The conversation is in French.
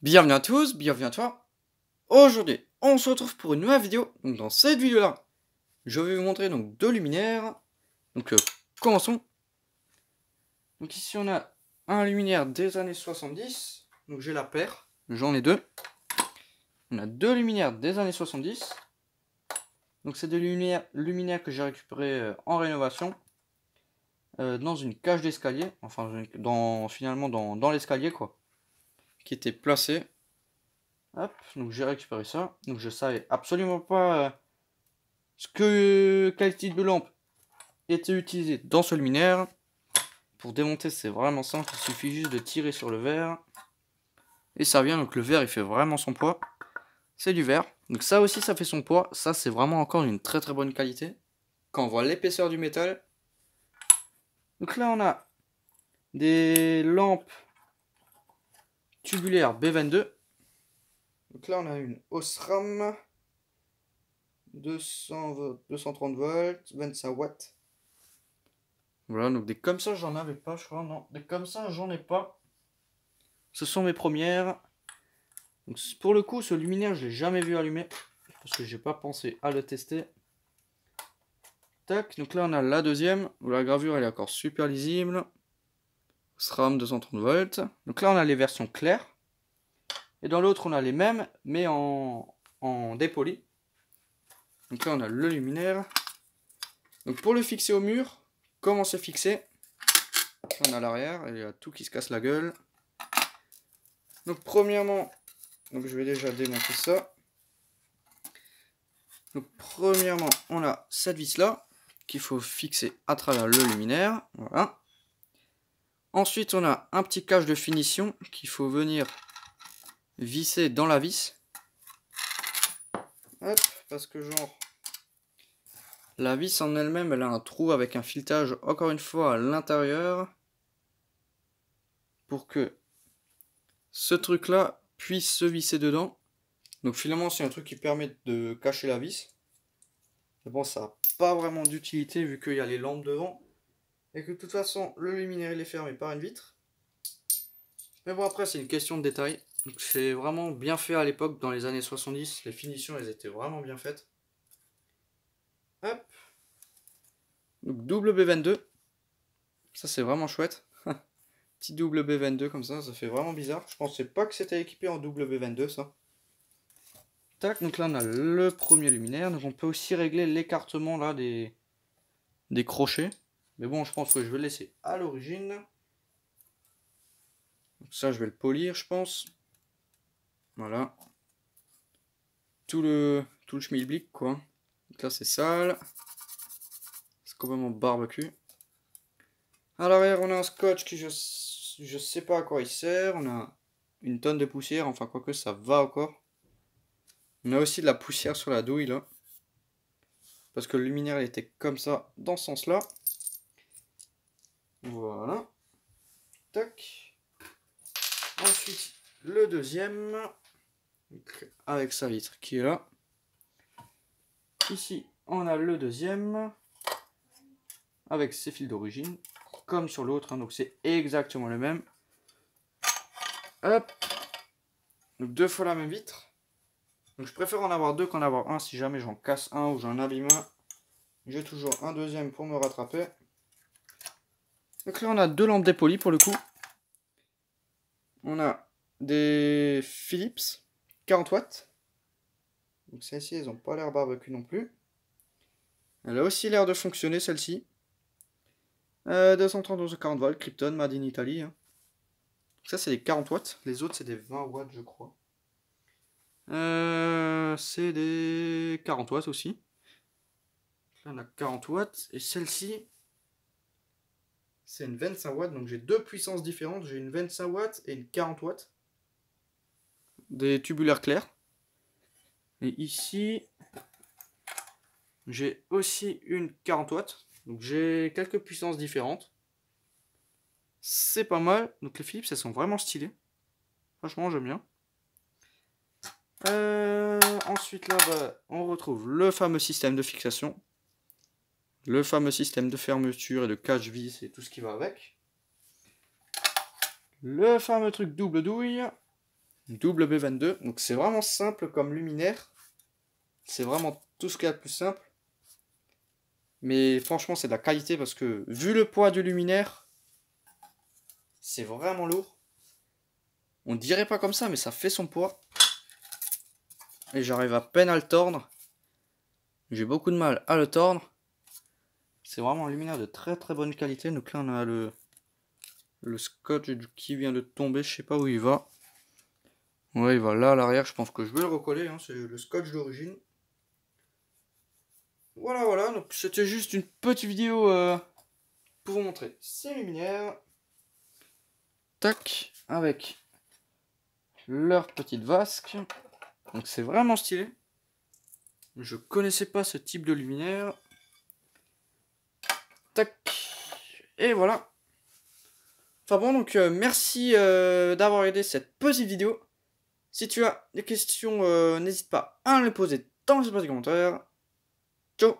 Bienvenue à tous, bienvenue à toi. Aujourd'hui, on se retrouve pour une nouvelle vidéo. Donc dans cette vidéo-là, je vais vous montrer donc deux luminaires. Donc commençons. Donc ici on a un luminaire des années 70. Donc j'ai la paire, j'en ai deux. On a deux luminaires des années 70. Donc c'est des luminaires que j'ai récupérés en rénovation. Dans une cage d'escalier. Enfin finalement dans l'escalier quoi. Qui était placé. Hop, donc j'ai récupéré ça. Donc je savais absolument pas quel type de lampe était utilisé dans ce luminaire. Pour démonter, c'est vraiment simple. Il suffit juste de tirer sur le verre. Et ça vient, donc le verre il fait vraiment son poids. C'est du verre. Donc ça aussi ça fait son poids. Ça c'est vraiment encore une très très bonne qualité. Quand on voit l'épaisseur du métal. Donc là on a des lampes tubulaires B22. Donc là on a une Osram 230 volts, 25 watts. Voilà, donc des comme ça j'en avais pas, je crois, non. Des comme ça j'en ai pas. Ce sont mes premières. Donc pour le coup, ce luminaire je l'ai jamais vu allumer. Parce que j'ai pas pensé à le tester. Tac, donc là on a la deuxième. Où la gravure elle est encore super lisible. SRAM 230 volts. Donc là on a les versions claires. Et dans l'autre on a les mêmes, mais en dépoli. Donc là on a le luminaire. Donc pour le fixer au mur, comment se fixer? On a l'arrière, il y a tout qui se casse la gueule. Donc premièrement, donc je vais déjà démonter ça. Donc premièrement, on a cette vis là qu'il faut fixer à travers le luminaire. Voilà. Ensuite, on a un petit cache de finition qu'il faut venir visser dans la vis. Hop, parce que genre la vis en elle-même, elle a un trou avec un filetage encore une fois à l'intérieur pour que ce truc là puisse se visser dedans. Donc finalement c'est un truc qui permet de cacher la vis. Mais bon, ça n'a pas vraiment d'utilité vu qu'il y a les lampes devant. Et que de toute façon le luminaire il est fermé par une vitre. Mais bon, après c'est une question de détail. Donc c'est vraiment bien fait à l'époque, dans les années 70. Les finitions elles étaient vraiment bien faites. Hop. Donc double B22. Ça c'est vraiment chouette. Petit double B22 comme ça fait vraiment bizarre. Je pensais pas que c'était équipé en double B22 ça. Tac, donc là on a le premier luminaire. Donc on peut aussi régler l'écartement là des crochets. Mais bon, je pense que je vais le laisser à l'origine. Donc ça je vais le polir je pense. Voilà. Tout le schmilblick quoi. Donc là c'est sale. C'est complètement barbecue. À l'arrière on a un scotch qui je sais pas à quoi il sert. On a une tonne de poussière. Enfin quoique ça va encore. On a aussi de la poussière sur la douille là. Parce que le luminaire il était comme ça dans ce sens là. Voilà. Tac. Ensuite le deuxième. Avec sa vitre qui est là. Ici on a le deuxième. Avec ses fils d'origine. Comme sur l'autre. Hein, donc c'est exactement le même. Hop. Donc deux fois la même vitre. Donc je préfère en avoir deux qu'en avoir un si jamais j'en casse un ou j'en abîme un. J'ai toujours un deuxième pour me rattraper. Donc là on a deux lampes dépolies pour le coup. On a des Philips 40 watts. Donc celles-ci elles n'ont pas l'air barbecue non plus. Elle a aussi l'air de fonctionner celle-ci. 231 40 volts, Krypton, Made in Italy. Hein. Ça c'est des 40 watts. Les autres c'est des 20 watts je crois. C'est des 40 watts aussi. Là on a 40 watts. Et celle-ci, c'est une 25 watts. Donc j'ai deux puissances différentes. J'ai une 25 watts et une 40 watts. Des tubulaires clairs. Et ici, j'ai aussi une 40 watts. Donc j'ai quelques puissances différentes. C'est pas mal. Donc les Philips, elles sont vraiment stylées. Franchement, j'aime bien. Ensuite là, on retrouve le fameux système de fixation. Le fameux système de fermeture et de cache-vis et tout ce qui va avec. Le fameux truc double douille. WB22. Donc c'est vraiment simple comme luminaire. C'est vraiment tout ce qu'il y a de plus simple. Mais franchement, c'est de la qualité parce que vu le poids du luminaire, c'est vraiment lourd. On dirait pas comme ça, mais ça fait son poids. Et j'arrive à peine à le tordre. J'ai beaucoup de mal à le tordre. C'est vraiment un luminaire de très très bonne qualité. Donc là, on a le scotch qui vient de tomber. Je sais pas où il va. Ouais, il va là à l'arrière. Je pense que je vais le recoller. Hein. C'est le scotch d'origine. Voilà, voilà. Donc c'était juste une petite vidéo pour vous montrer ces luminaires. Tac. Avec leur petite vasque. Donc c'est vraiment stylé. Je connaissais pas ce type de luminaire. Tac. Et voilà. Enfin bon, donc merci d'avoir aidé cette petite vidéo. Si tu as des questions, n'hésite pas à me les poser dans l'espace des commentaires. Ciao.